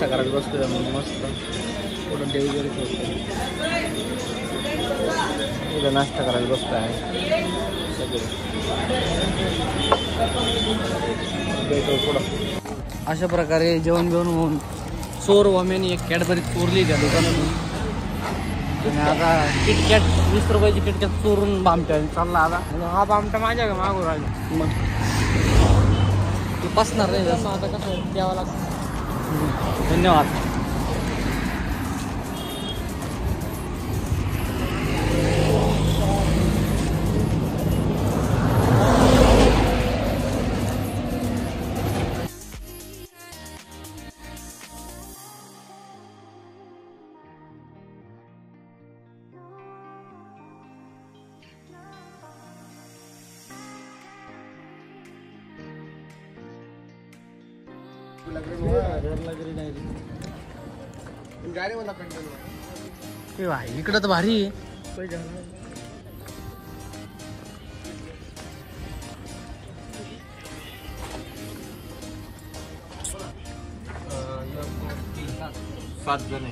नाश्ता करायला बसतो मस्त पुढं देवगिरी इथं नाश्ता करायला बसतो आहे सगळे पुढं अशा प्रकारे जेवण घेऊन होऊन चोर वमेनी एक कॅडबरी चोरली त्या दुकानातून आणि आता किटकॅट 20 रुपयाची किटकॅट चोरून बामट्या चालला आता हा बामटा माझ्या का मागून राहिला मग ते पसणार नाही जसं आता कसं द्यावं लागतं धन्यवाद इकडं तर भारी आहे सात जण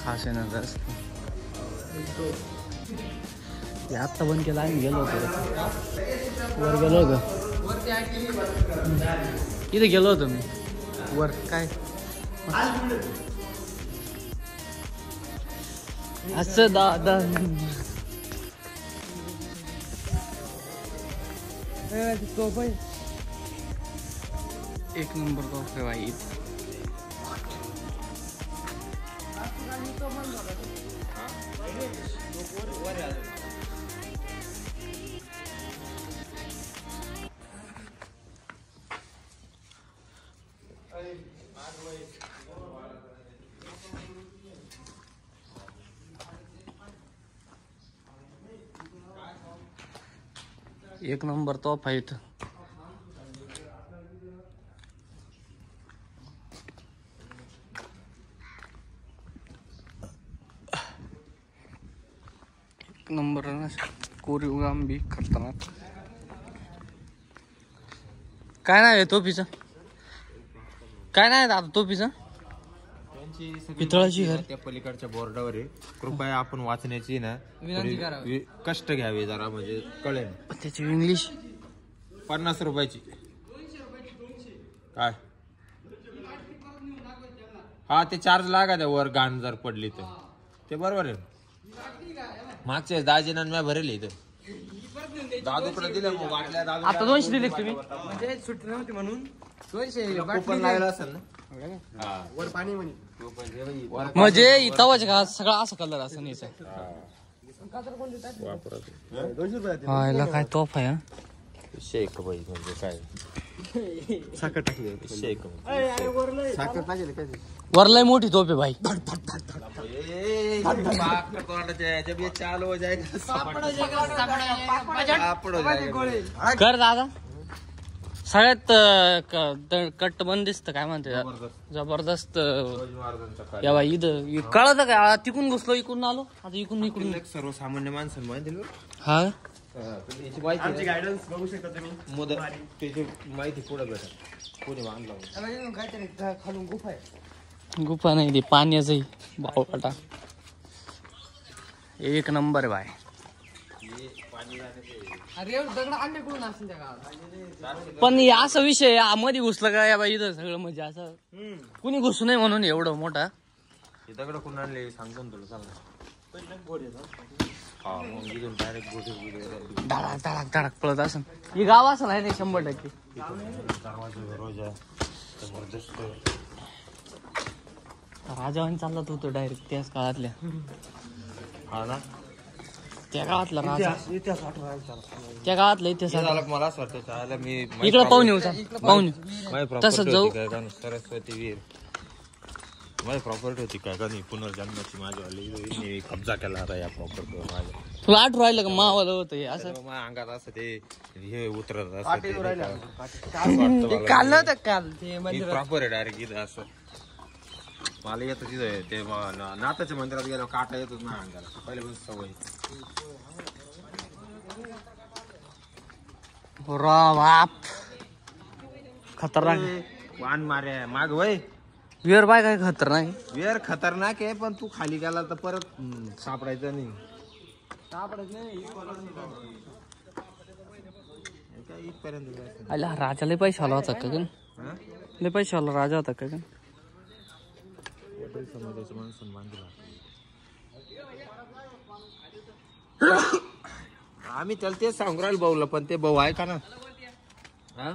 खास आहे ना जास्त आत्ता बंद केला आम्ही गेलो होतो वर गेलो होतो इथे गेलो होतो मी वर काय असं दादा एक नंबर तोफ आहे भाई 1 नंबर तोफ आहे इथं नंबर कोरीव काम बी खतरनाक काय नाही आहे तोफीचं काय नाही दादा तोफीचं पितळाची घर त्या पलीकडच्या बोर्डावर आहे कृपया आपण वाचण्याची ना कष्ट घ्यावे जरा म्हणजे कळेल त्याची इंग्लिश 50 रुपयाची काय हा ते चार्ज लागा वर गाण जर पडली तर ते बरोबर आहे मागच्या दाजीना मी भरेल इथं दादूकडे दिलं मग वाटल्या दादू आता 200 दिले तुम्ही म्हणजे सुट्टी नव्हती म्हणून 200 कुपन लागलं असेल ना वर पाणी म्हणजे इथं का सगळा असा कलर असं नाही वापरत काय तोफ आहे शेक बाई म्हणजे काय साखर टाकली शेक साखर टाकली काय वरलाय मोठी तोफ आहे भाई चालू हो जाएगा कर दादा सगळ्यात कट्ट बंद दिसत काय म्हणते जबरदस्त या बाई इथं कळत का तिकून घुसलो इकडून आलो आता इकडून इकडून सर्वसामान्य माणसं माहिती हा गायडन्स बघू शकता तुम्ही त्याची माहिती पुढे भेटत कोणी बांधला खालून गुफा आहे गुफा नाही ते पाण्याचंही भावकाटा 1 नंबर आहे भाई पण असा विषय मध्ये घुसलं का या बाई इथं सगळं म्हणजे असं कुणी घुसू नये म्हणून एवढं मोठा दगड कुण आणले सांगतो ना तुला धडाक धडाक धडाक पळत असं हे गाव असं नाही 100% राजावानी चालला तू तो डायरेक्ट त्याच काळातल्या हा ना त्या गावातला राजा त्या गावातला इतिहास मला असं वाटतं मी इकडं पाहून येऊ पाहून तसंच जाऊ सरस्वती वीर माझी प्रॉपर्टी होती काय का नाही पुनर्जन्माची माझ्यावाली कब्जा केला आता या प्रॉपर्टी माझ्या. तुला आठवण राहिलं का मावाला होतं हे असं माझ्या अंगात असं ते हे उतरत असं काल नव्हतं काल ते प्रॉपर आहे डायरेक्ट इथं असं मला येतं तिथं ते नाथाच्या मंदिरात गेलो काटा येतच ना अंगाला पहिले पण सवय. बाप खतरनाक वान मारे माग वय विअर बाय काय खतरनाक वेर खतरनाक आहे पण तू खाली गेला तर परत सापडायचं नाही. काय इथपर्यंत जायचं. अला राजा लय पैसा आला होता का गं? हा? लय पैसा आला राजा होता का गं? समाजाचं माणूस बांधला आम्ही त्याला तेच सांगू राहिलो भाऊला पण ते भाऊ आहे का ना. हा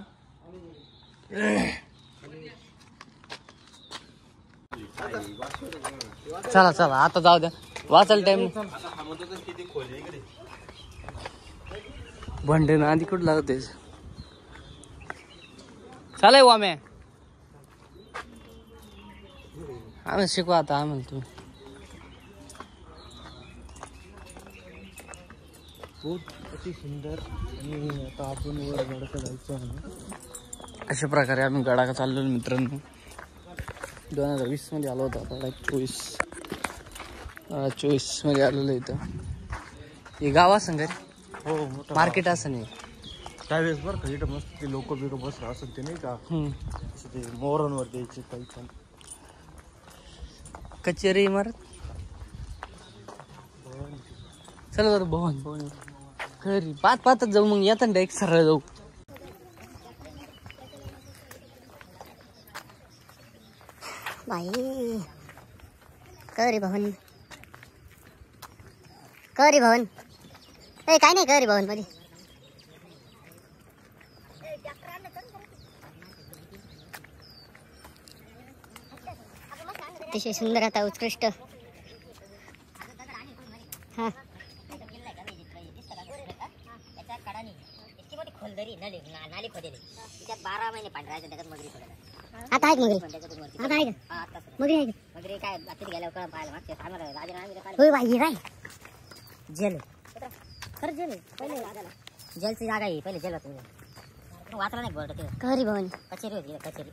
चला चला आता जाऊ द्या वाचायला टाइम भंडे ना आधी कुठं लागत चालाय वामे आम्ही शिकवा आता आम्हाला तुम्ही अति सुंदर आणि आता आपण वर गडाकडे जायचं अशा प्रकारे आम्ही गडाकडे चाललो मित्रांनो. 2020 मध्ये आलो होतो आता 24 मध्ये आलेलो इथं. हे गाव असं घरी हो मार्केट असं नाही त्यावेळेस बरं का इथं मस्त ते लोक बिक बसलं असं ते नाही का असं ते मोरांवर द्यायचे काही पण कचेरी इमारत चल बरं भवन भवन घरी पाच जाऊ मग येतात एक सरळ जाऊ. बाई करी भवन करी भवन ए काय नाही करी भवन मध्ये अतिशय सुंदर आता उत्कृष्ट हा आता आहे मगरी आता आहे का मगरी आहे का मगरी काय आता गेल्यावर कळलं पाहायला मागच्या सांगणार राजन होय बाई काय जेल खरंच जेल पहिले जेलची जागा आहे पहिले जेल होतं वाचला नाही बोर्ड ते करी भवन कचेरी होती कचेरी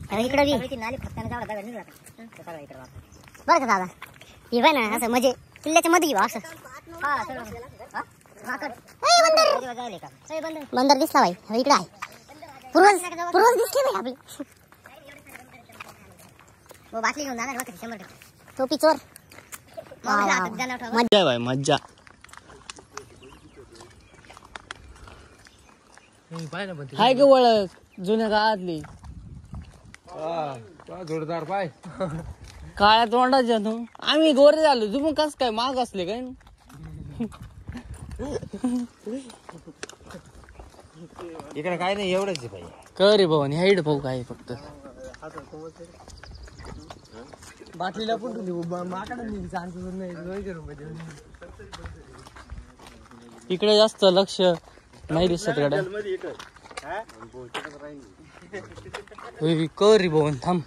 काही इकडे नाली फटकाने जावं दगड निघला सगळं इकडे बरं का दादा हे बाय ना असं म्हणजे किल्ल्याच्या मध्ये घेऊ असं बंदर दिसला बाई इकडे आहे पूर्वज दिसले बाई आपले बाटली घेऊन जाणार 100% टोपी चोर मज्जा आहे बाई मज्जा हाय का ओळख जुन्या काळातली जोरदार पाय काळ्या तोंडाच्या तू आम्ही गोरे झालो तू मग कस काय माग असले काय इकडे काय नाही एवढंच आहे भाई. करी भवन हाईड भाऊ काय फक्त बाटलीला पण इकडे जास्त लक्ष नाही दिसत गड्या करी भवन थांब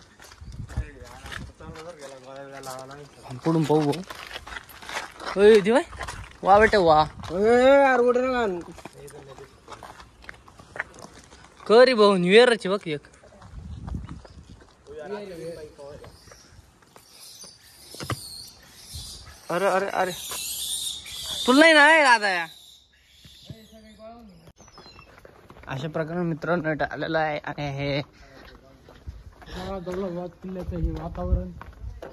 पुढून पाहू भाऊ दिवाय वा बेटा वा करी भवन वेरची बघ एक अरे अरे अरे तुला नाही ना दादा या अशा प्रकारे मित्रांनो आलेला आहे आणि हे किल्ल्याचं हे वातावरण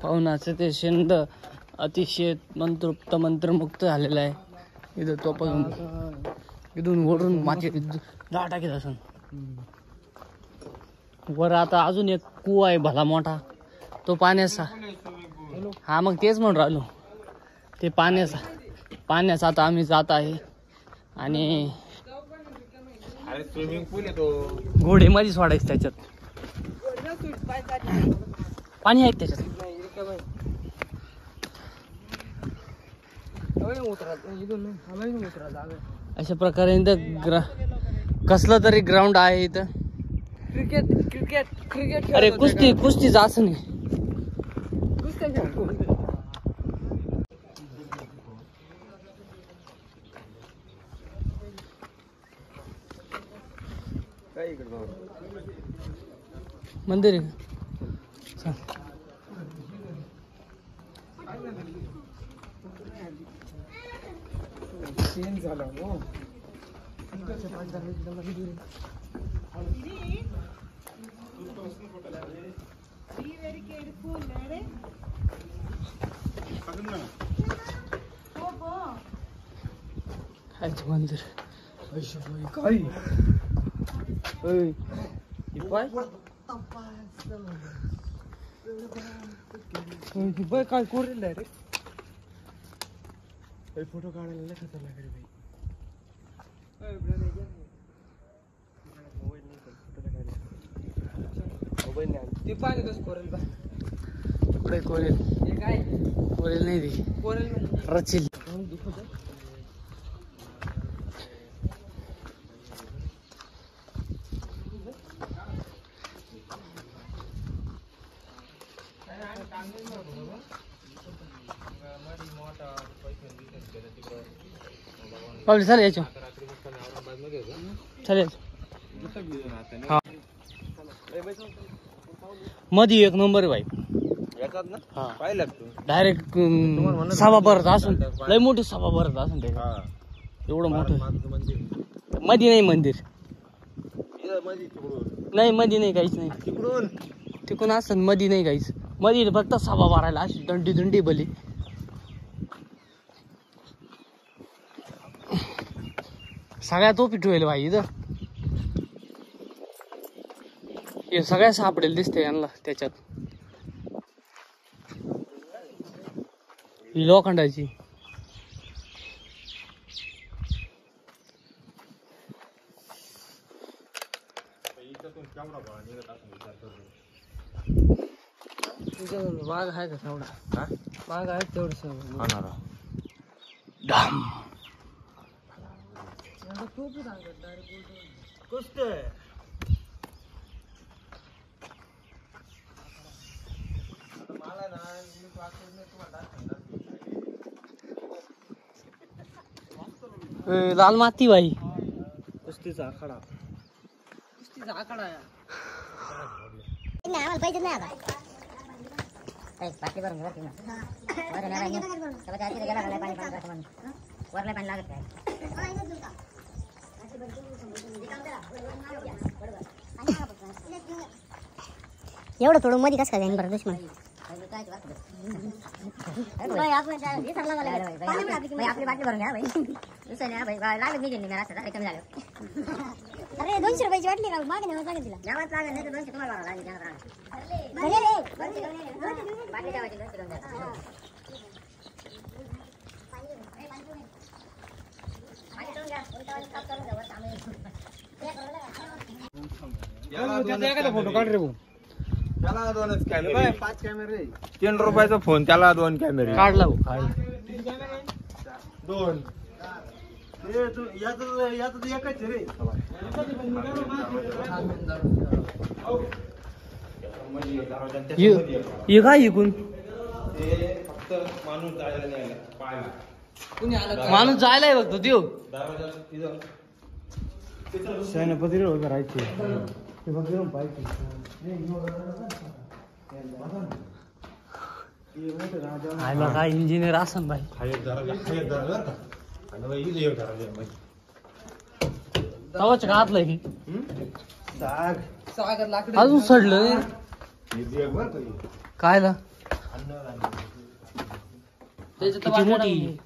पाहुणाचं ते शेंद अतिशय मंत्रमुक्त मंत्रमुक्त झालेलं आहे इथं तो पण इथून ओढून माती दहा टाकीत असून वर आता अजून एक कुवा आहे भला मोठा तो पाण्याचा हा मग तेच म्हणून राहिलो ते पाण्याचा आता आम्ही जात आहे आणि स्विमिंग पूल आहे तो घोडे मध्ये सोडायचं त्याच्यात पाणी आहे त्याच्यात अशा प्रकारे इथं कसलं तरी ग्राउंड आहे इथं क्रिकेट अरे कुस्तीचं असं नाही. मंदिर आहे का? सीन झाला हो. खायचं मंदिर. काय बाय काय कोरेल रे. फोटो काढायला नाही खतरनाक रे भाई. मोबाईल नाही ती पाणी कसं कोरेल बा. पुढे कोरेल. हे काय कोरेल नाही ती कोरेल रचिल. पावली चालेल याच्या चालेल. हा मधी एक नंबर आहे भाई. येतात ना हा पाहिलं तू डायरेक्ट सभा भरत असून लय मोठी सभा भरत असून ते एवढं मोठं. मंदिर मधी नाही मंदिर मध्ये तिकडून नाही मधी नाही काहीच नाही. तिकडून तिकडून असं मधी नाही काहीच. मधी फक्त सभा भरायला अशी दंडी भली. सगळ्या तो पिठवेल भाई इथं. हे सगळ्या सापडेल दिसते यांना त्याच्यात. ही लोखंडाची वाघ आहे का तेवढा. वाघ आहे तेवढं डाम. लाल माती भाई. कुस्तीचा आखाडा. आम्हाला पाहिजे नाही आता बाटली भरून घे बरं पाणी लागत काय. एवढं थोडं मध्ये कसं काय बरं दुश्मन. आपली बाटली भरून घ्या भाई. दुसऱ्या भाई लागत नाही गेली मला कमी झालं. अरे 200 रुपयाची बाटली राहू मागे नाही लागत तिला. यावंच लागेल नाही तर 200 तुम्हाला भरावं लागेल. बाटली द्यावायची 200 फोटो काढ रे भाऊ. त्याला 2च कॅमेरे. 5 कॅमेरे. 3 रुपयाचा फोन त्याला 2 कॅमेरे. काढला भाऊ काढला. 2 याच एकच रे. हे काय इकून फक्त माणूस जायला नाही पाहायला. माणूस जायलाय बघतो देव. सेनापती रोड राहायचे. ते बघून पाहिजे. काय इंजिनियर असन भाई. तवाच का आतलं की अजून सडलं काय ला किती मोठी.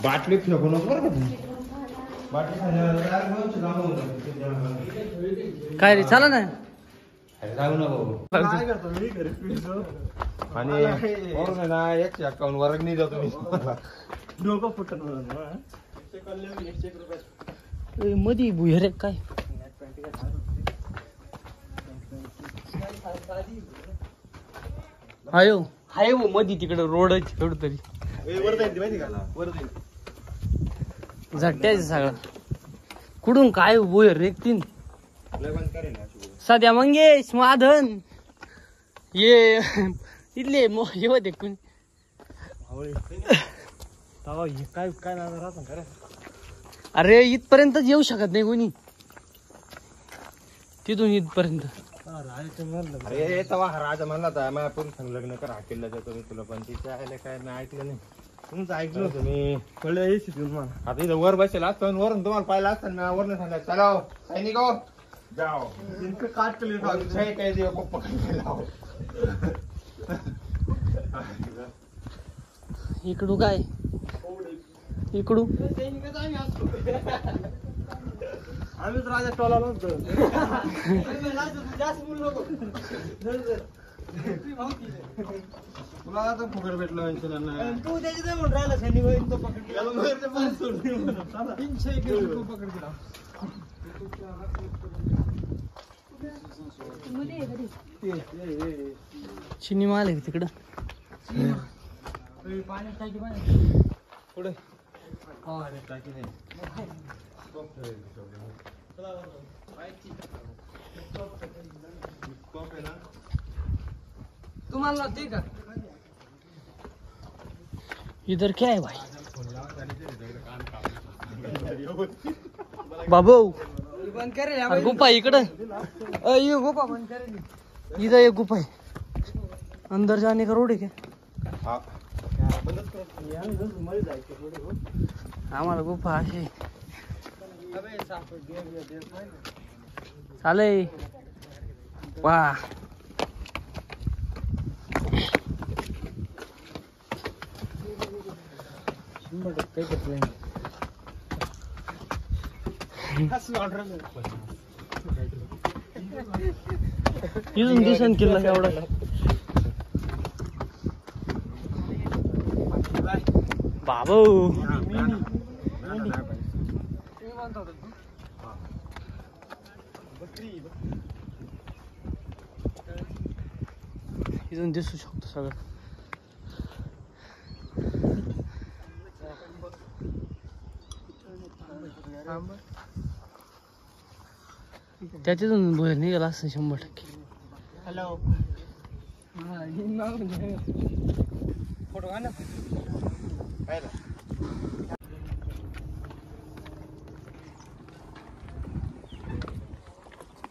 बाटली फेकू नको बरं का तुम्ही. काय रे चला ना. जाऊ ना भाऊ. आणि वरून ना याच्या अकाउंट वर्ग नाही जातो मी. डोकं फुटत मधी भुयर काय आयो हाय वो मधी तिकडे रोडच एवढं तरी झट्ट्याच सगळं कुठून काय भुयर रेकतीन सध्या मंगेश माधन ये इथले हे होते कोणी काय काय नाव राहतं खरं अरे इथपर्यंतच येऊ शकत नाही कोणी तिथून इथपर्यंत अरे तेव्हा हा राजा म्हणला होता माझ्या पुरुषांना लग्न करा हाकेला जातो मी तुला पण तिच्या आयला काय मी ऐकलं नाही तुमचं ऐकलं होतं मी कळलं हे शिकून मला आता इथं वर बसेल असतो आणि वरून तुम्हाला पाहिलं असतं ना वरून सांगा चला सैनिक हो जाओ काट केली काय दिवस पकडलेला इकडू काय इकडू आम्हीच राजा टोलाला होतो तुला आता फुकट भेटलं तू त्याच्या म्हणून राहिला सैनिक तो पकड 300 किलो पकड दिला चिनी माल आहे तिकडं पुढे तुम्हाला ते का इधर क्या है भाई बाबू बंद करे अरे गुफा इकडं ये गुफा बंद करे इधर एक गुफा है अंदर जाने का रोड है क्या आम्हाला गुफा आहे चाले वाह इथून दिसन किल्ला एवढा बाबू इथून दिसू शकतो सगळं त्याच्यातून बाहेर निघाला असं 100%. हॅलो फोटो का ना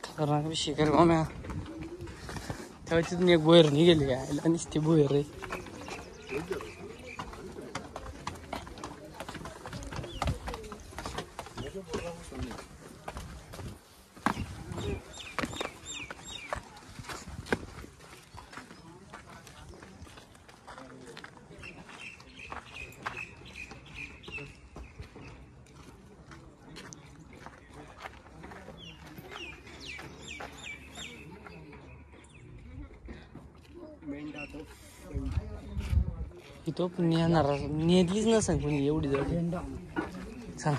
खतरनाक शिकार गोम्या तेव्हा तिथून एक बोयर निघेली यायला नुसती बोयर रे तो पण येणार नेदलीच नसेल कोणी एवढी जवळ चला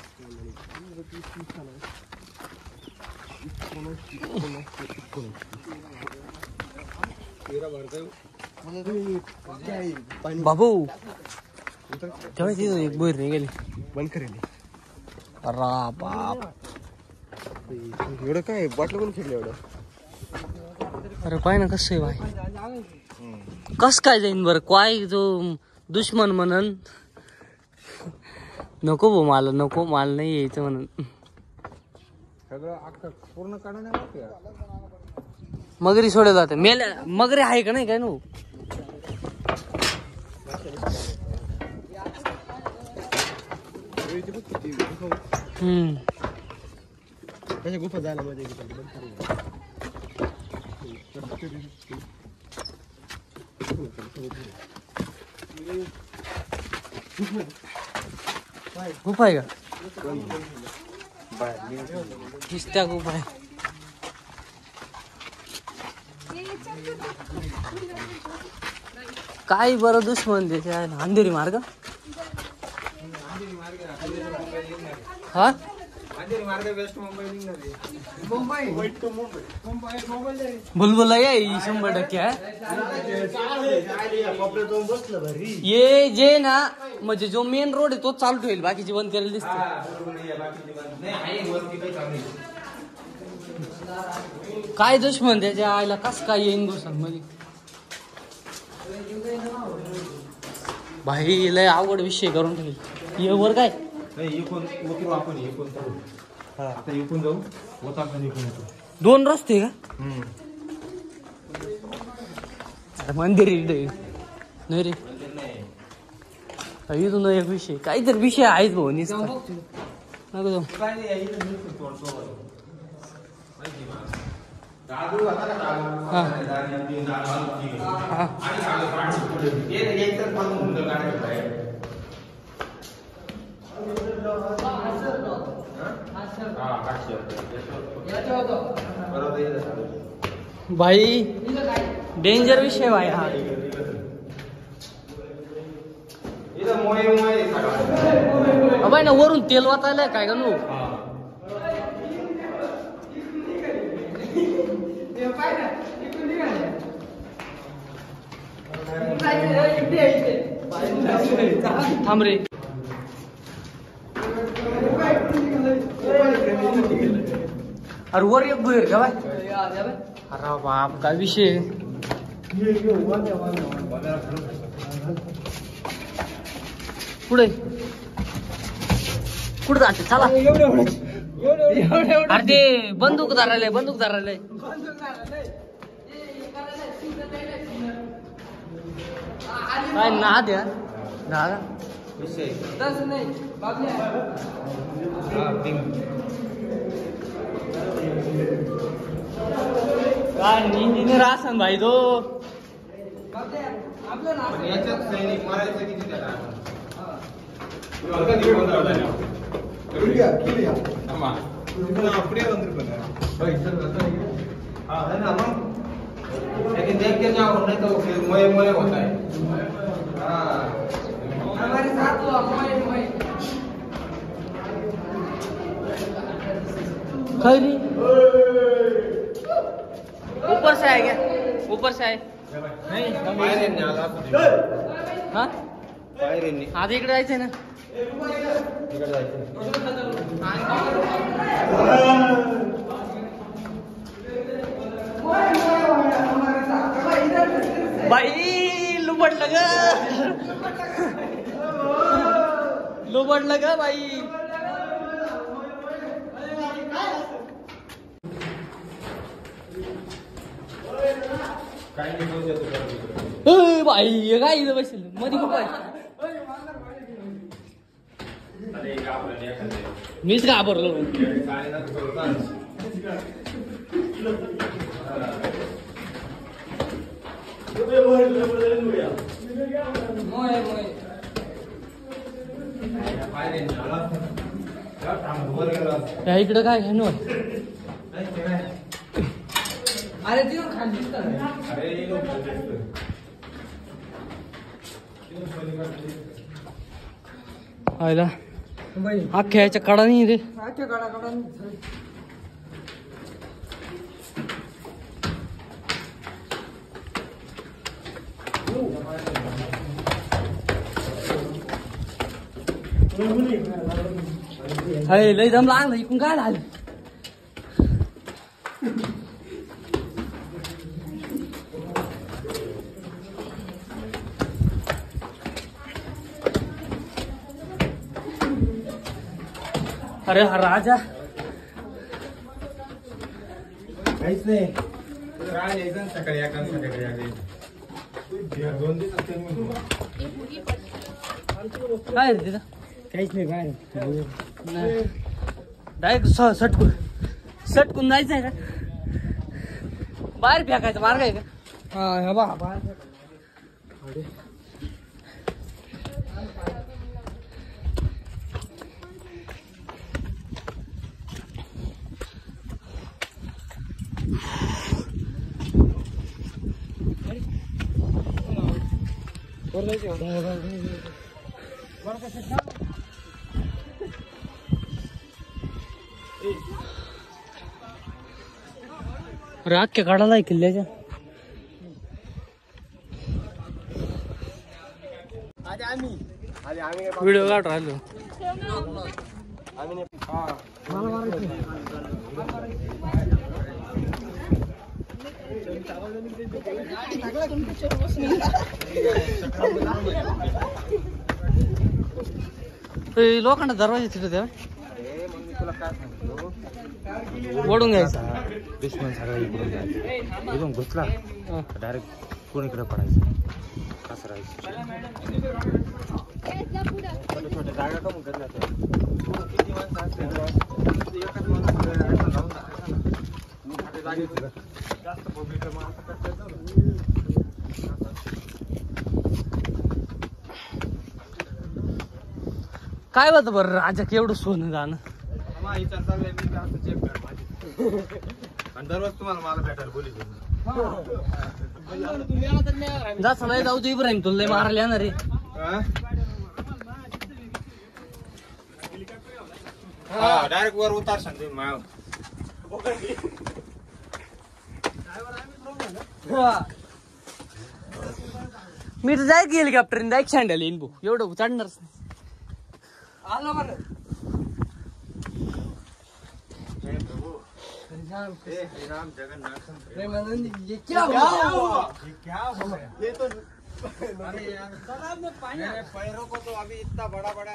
बाबू तेव्हा तिथून एक बोर निघाली बंद करेल अरे बाप एवढं काय बाटलं कोण खेळलं एवढं अरे पाय ना कसं आहे भाई कस काय जाईन बरं काय जो दुश्मन म्हणन नको भो मला नको मला नाही यायचं म्हणून सगळं अख्खं पूर्ण काढून नाही मगरी सोडलं जाते मेल्या मगरी आहे का नाही काय नो त्याच्या गुफा जायला मध्ये गुफा आहे का दिसत्या गुफा आहे काय बरं दुश्मन त्याच्या अंधेरी मार्ग हा काहीतरी मार्ग वेस्ट मुंबई निघणार बुलबुला ये 100% आहे. ये जे ना म्हणजे जो मेन रोड आहे तोच चालू ठेवेल, बाकीची बंद केलेली दिसते. काय दुश्मन त्याच्या आईला कस काय येईन मध्ये भाई लय अवघड विषय करून ठेवेल. ये वर काय दोन रस्ते का मंदिर नाही रे. इथून एक विषय काहीतरी विषय आहेच भाऊ नको जाऊ. भाई डेंजर विषय भाई हा. अबाय ना वरून तेल वाचायला काय का नू. थांब रे. अरे वर एक भुईर का बाय. अरे बाप काय विषय. पुढे कुठं जाते चला. अरे ते बंदूक धरायला काय ना द्या दादा काय इंजिनियर असन भाई तो. लेकिन देख के जाओ नहीं तो फिर मोए मोए होता है. हमारे साथ तो मोए मोए खैरी ऊपर से आए क्या. ऊपर से आए नहीं बाहेर नाही आला. हा बाहेर नाही आधी इकडे जायचंय ना. इकडे जायचं. बाई लुबडलं ग बाई. बाई काय इथं बसेल मध्ये खूप आहे. मीच घाबरलो. इकडं काय घेणं. अरे ती खाली आयला अख्ख्या याच्या कडा नाही रे. हाय लय दम लागला इकडून काय झालं. अरे हा राजा काहीच नाही. काय यायचं सकाळी एका सकाळी 2 दिवस काय रे तिथं काहीच नाही बाहेर. डायरेक्ट सटकून जायचंय का बाहेर फेकायचा मार्ग आहे का. हा बा बाहेर. अरे अख्ख्या काढायला आहे किल्ल्याच्या. व्हिडिओ काढ राहिलो. लोकांना दरवाजा तिथे द्या ओढून घ्यायचा. दुश्मन सगळा इकडून जायचं, इथून घुसला डायरेक्ट कोणीकडे पडायचं, कसं राहायचं. छोट्या जागा कमी करल्या किती माणसं असते एकाच माणसं जास्त पब्लिक माणसं. काय होत बरं राजा केवढं सोनं जाणं. विचार चाललाय मी असं चेक कर माझी आणि दररोज तुम्हाला मला भेटायला बोलीच. जास्त नाही जाऊ तू इब्राहिम तुला मारायला येणार रे. डायरेक्ट वर उतार सांगते माव. मी तर जाय की हेलिकॉप्टर जाय सँडल येईन भाऊ एवढं चढणारच नाही. आलो बरं राम जगन्नाथ पैरों को तो अभी इतना बड़ा बड़ा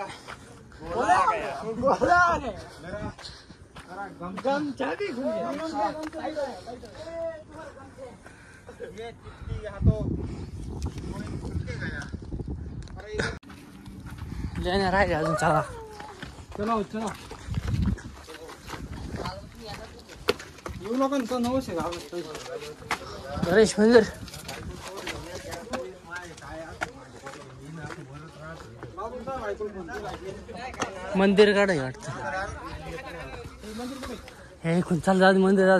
यहाँ तो लेणार आहे अजून. चला चला चला. लोकांचं नवशे गणेश मंदिर मंदिर काढाय वाटतं. हे कोण चाल जा मंदिर जा.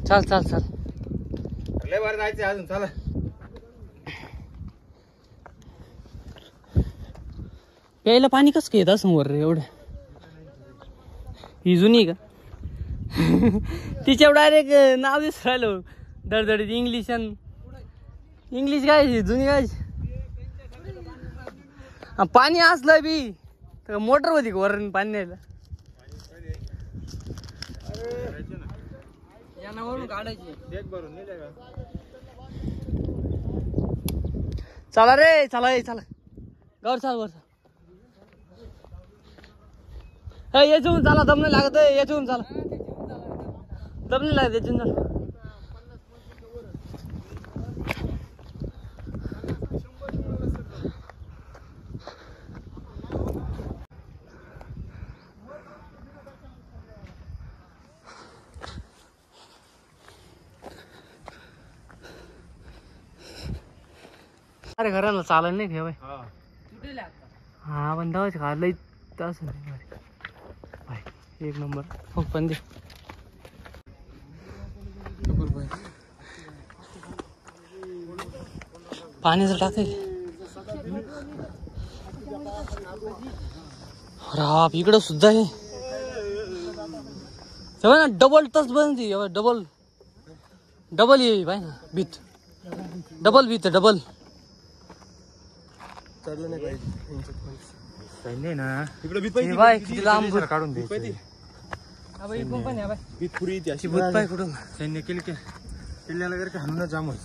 चल चल चल. लय वर जायचं अजून. चला प्यायला पाणी कसं येत समोर रे एवढं. ही जुनी का तिच्या डायरेक्ट नाव दिस राहिलो दडदडीत. इंग्लिश काय जुनी काय. पाणी असलं बी तर मोटर होती का वरून पाणी न्यायला. चला रे चला चला गौर चाल वर. याच्याहून चला दम नाही लागत. याच्याहून चला दम नाही लागत याच्याहून चला. अरे घराला चालायला नाही ठेवाय. हा पण धावायचं का लई तास एक नंबर. हो पण दे पाण्याचं टाकाय. राप इकडं सुद्धा आहे ना. डबल तस बनती डबल डबल ये बाय ना भीत. डबल भीत डबल. चाललं नाही पाहिजे ना इकडे बाय किती लांब काढून दे. कुठून सैन्य केली की किल्ल्याला वगैरे हाणून जामच.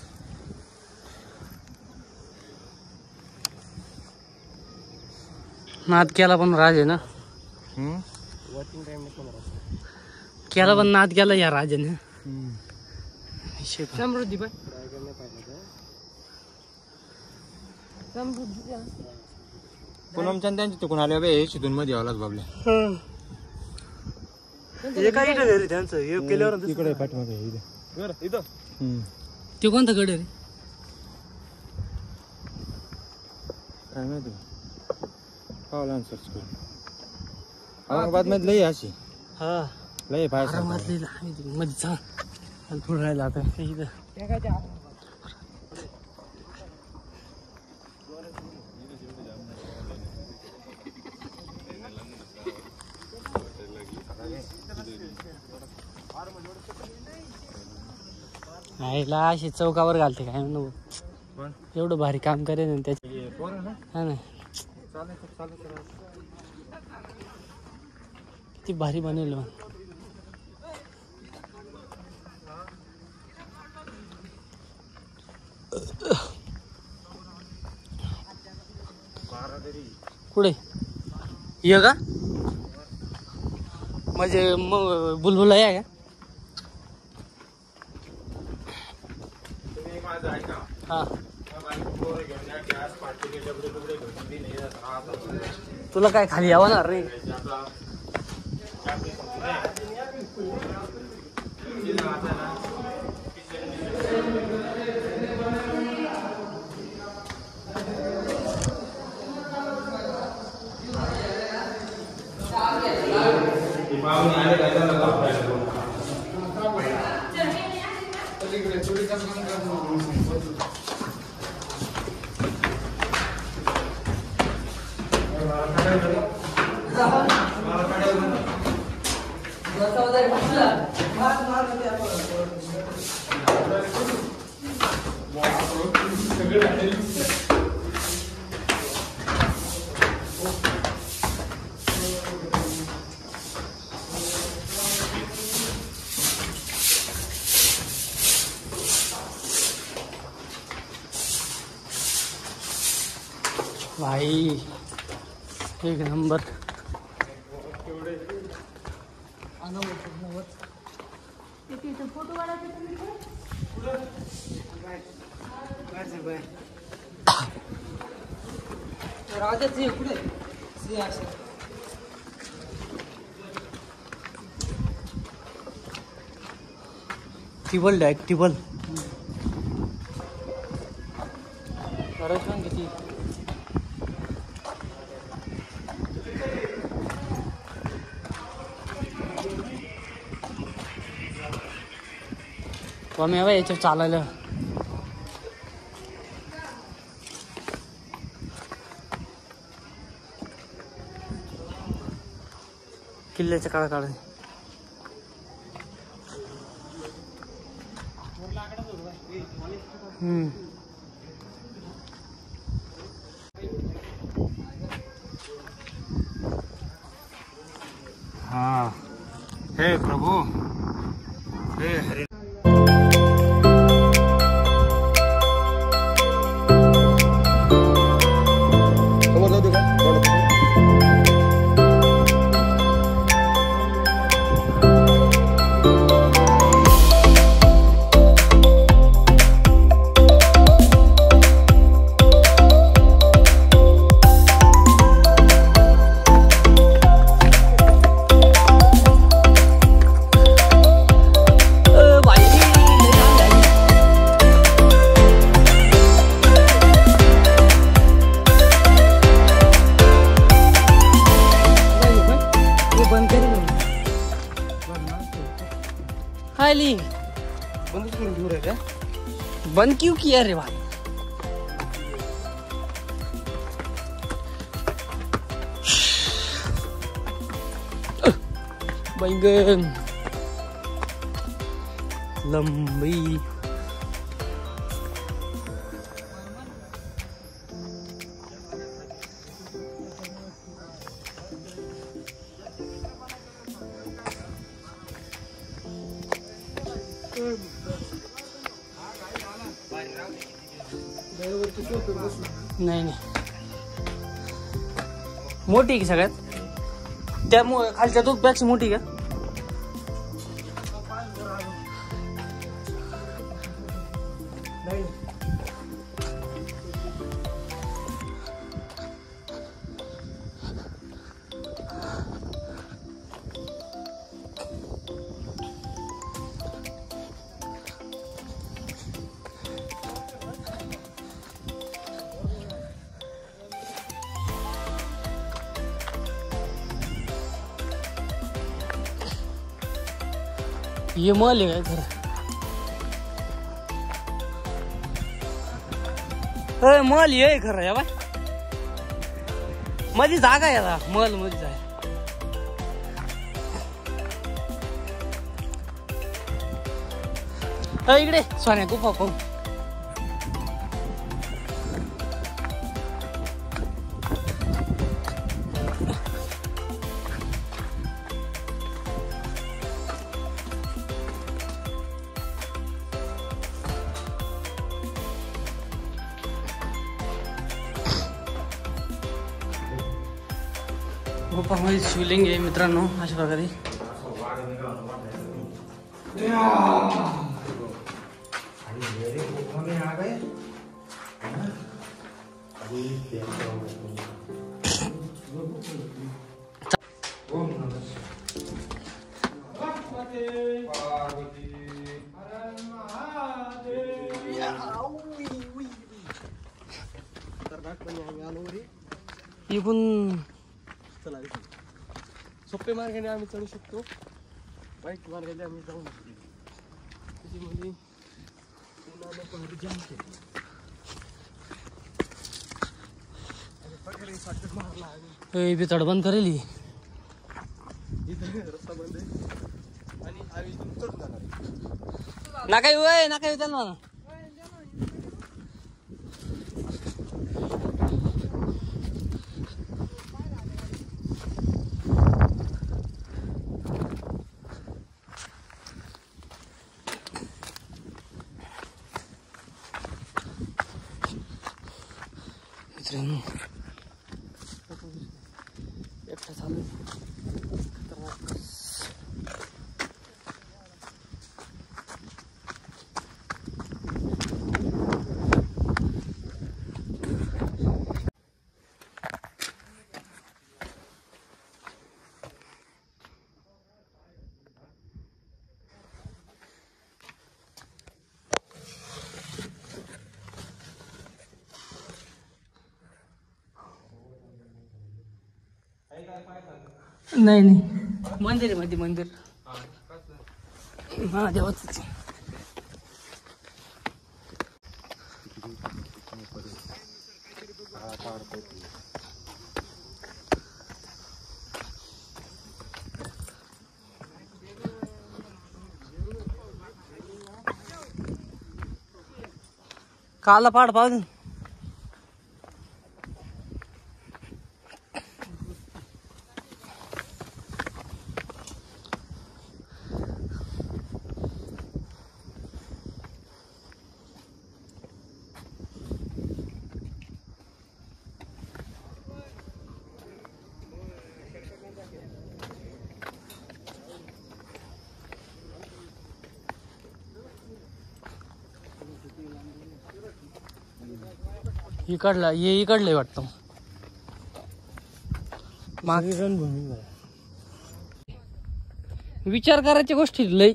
नाद केला पण राज आहे ना. केला पण नाद केला या राजाने. समृद्धी बाय समृद्धी पूनमच्या त्यांच्या तिकून आले बे हे शिदून मध्ये आलाच बाबल्या. हे काय इथं घरी त्यांचं हे केल्यावर इकडे पाठीमागे इथं ते कोणतं गड रे? काय माहिती पावला सर्च करून. औरंगाबाद मध्ये लई अशी हा लई पाहायचं मध्ये चाल थोडं राहिलं आता इथं. आईला अशी चौकावर घालते काय म्हणू. एवढं भारी काम करेन ना त्याचे. हा ना किती भारी बनेल. कुठे ये का म्हणजे मग बुलबुल आहे का? हा तुला काय खाली यावं ना रे. भाई एक नंबर. टिबल डायरेक्ट टिबल किती. आम्ही हवा याच्यावर चालायला. किल्ल्याच्या काळा काढ. हाँ हे प्रभु हे हरे. खाली बंद क्यों किया रे भाई? बैंगन लंबी नाही नाही मोठी की सगळ्यात त्यामुळे खालच्या तो पेक्षा मोठी का? ये मल आहे काय खरं मल ये खरं या बाय मध्ये जागा आहे आता मल मध्ये जाय इकडे सोन्या गुफा पाहू गुफामध्ये शिवलिंग आहे मित्रांनो अशा प्रकारे इकडून चला सोपे मार्गाने आम्ही चढू शकतो वाईट मार्गाने आम्ही जाऊ शकतो त्याच्यामध्ये जाम बितड बंद करेल रस्ता बंद आहे आणि आम्ही इथून चढून जाणार आहे. ना काही वय ना काही त्यांना एकटा चालू नाही नाही मंदिर आहे मध्ये मंदिर हा देवाच काला पाड पाहून इकडला ये इकडलंय वाटतं मागे रणभूमी विचार करायच्या गोष्टी लय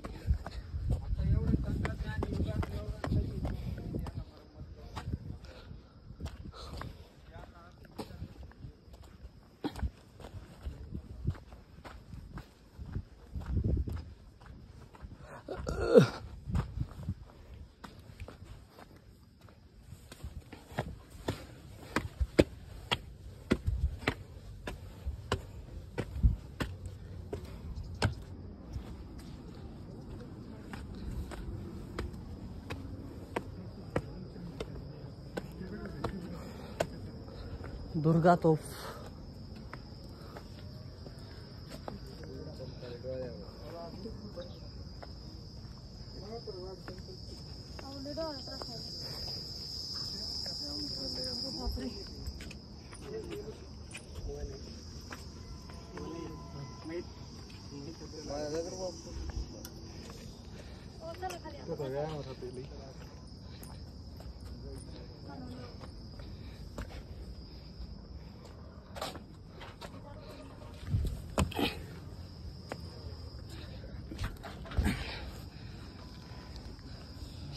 दुर्गा तोफ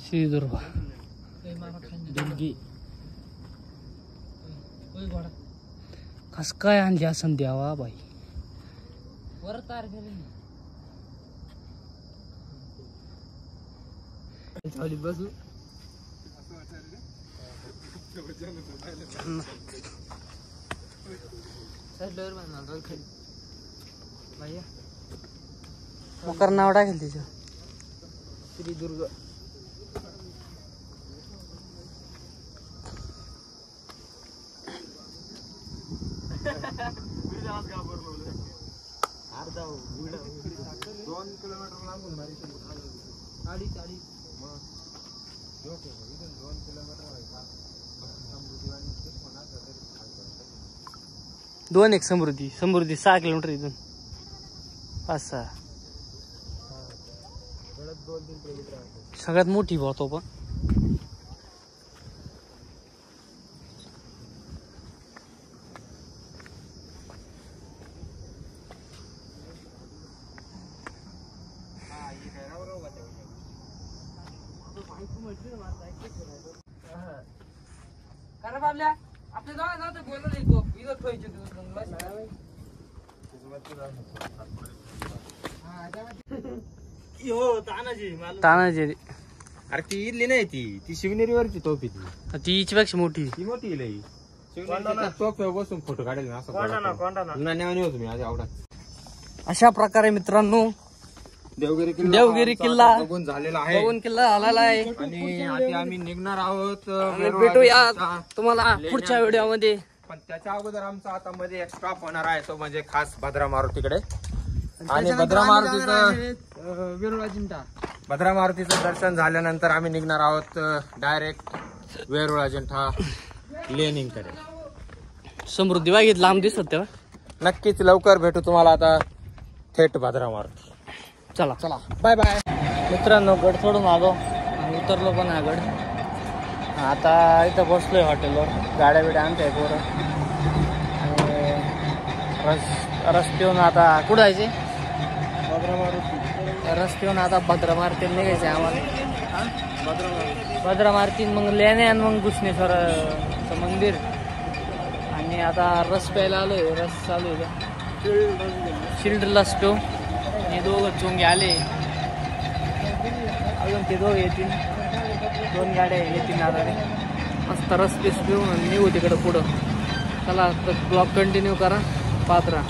सिंधुदुर्ग दिल्ली कस काय आणली असं द्यावा बाई वर तार चावली बसू मकर नाव टाकेल तिचं श्रीदुर्ग. दोन एक समृद्धी 6 किलोमीटर इथून 5-6 सगळ्यात मोठी भाऊ पण तानाजी. अरे ती इडली नाही ती शिवनेरीवरची तोफ ती हिची पेक्षा मोठी. ती मोठी लई तोफ बसून फोटो काढेल ना असं होतो मी माझ्या आवडत. अशा प्रकारे मित्रांनो देवगिरी किल्ला बघून झालेला आहे. बघून किल्ला झालेला आहे आणि आता आम्ही निघणार आहोत. भेटूया तुम्हाला पुढच्या व्हिडिओ मध्ये. पण त्याच्या अगोदर आमचा आता मध्ये एक स्टॉप होणार आहे तो म्हणजे खास भद्रा मारुतीकडे. आणि भद्रा मारुतीचं दर्शन झाल्यानंतर आम्ही निघणार आहोत डायरेक्ट वेरूळ अजिंठा लेनिंगकडे. समृद्धी वाघीत लांब दिसत तेव्हा नक्कीच लवकर भेटू तुम्हाला आता थेट भद्रा मारुती. चला बाय बाय. मित्रांनो गड सोडून आलो आणि उतरलो पण हा गड. आता इथं बसलोय हॉटेलवर. गाड्या बिड्या आणताय पोरं आणि रस्त्यावरून आता कुठं जायचे रस्त्यावरून आता भद्रा मारुतीला निघायचं आम्हाला. भद्रा मारुती मग लेणे आणि मग घुसणेश्वराचं मंदिर. आणि आता रस प्यायला आलोय. रस चालू आहे चिल्ड्रन्स पिऊ. हे दोघं चोंगे आले अजून ते दोघं येतील. 2 गाड्या येतील आता. मस्त रस पीस पिऊन निघू तिकडं पुढं. चला ब्लॉग कंटिन्यू करा पात्रा.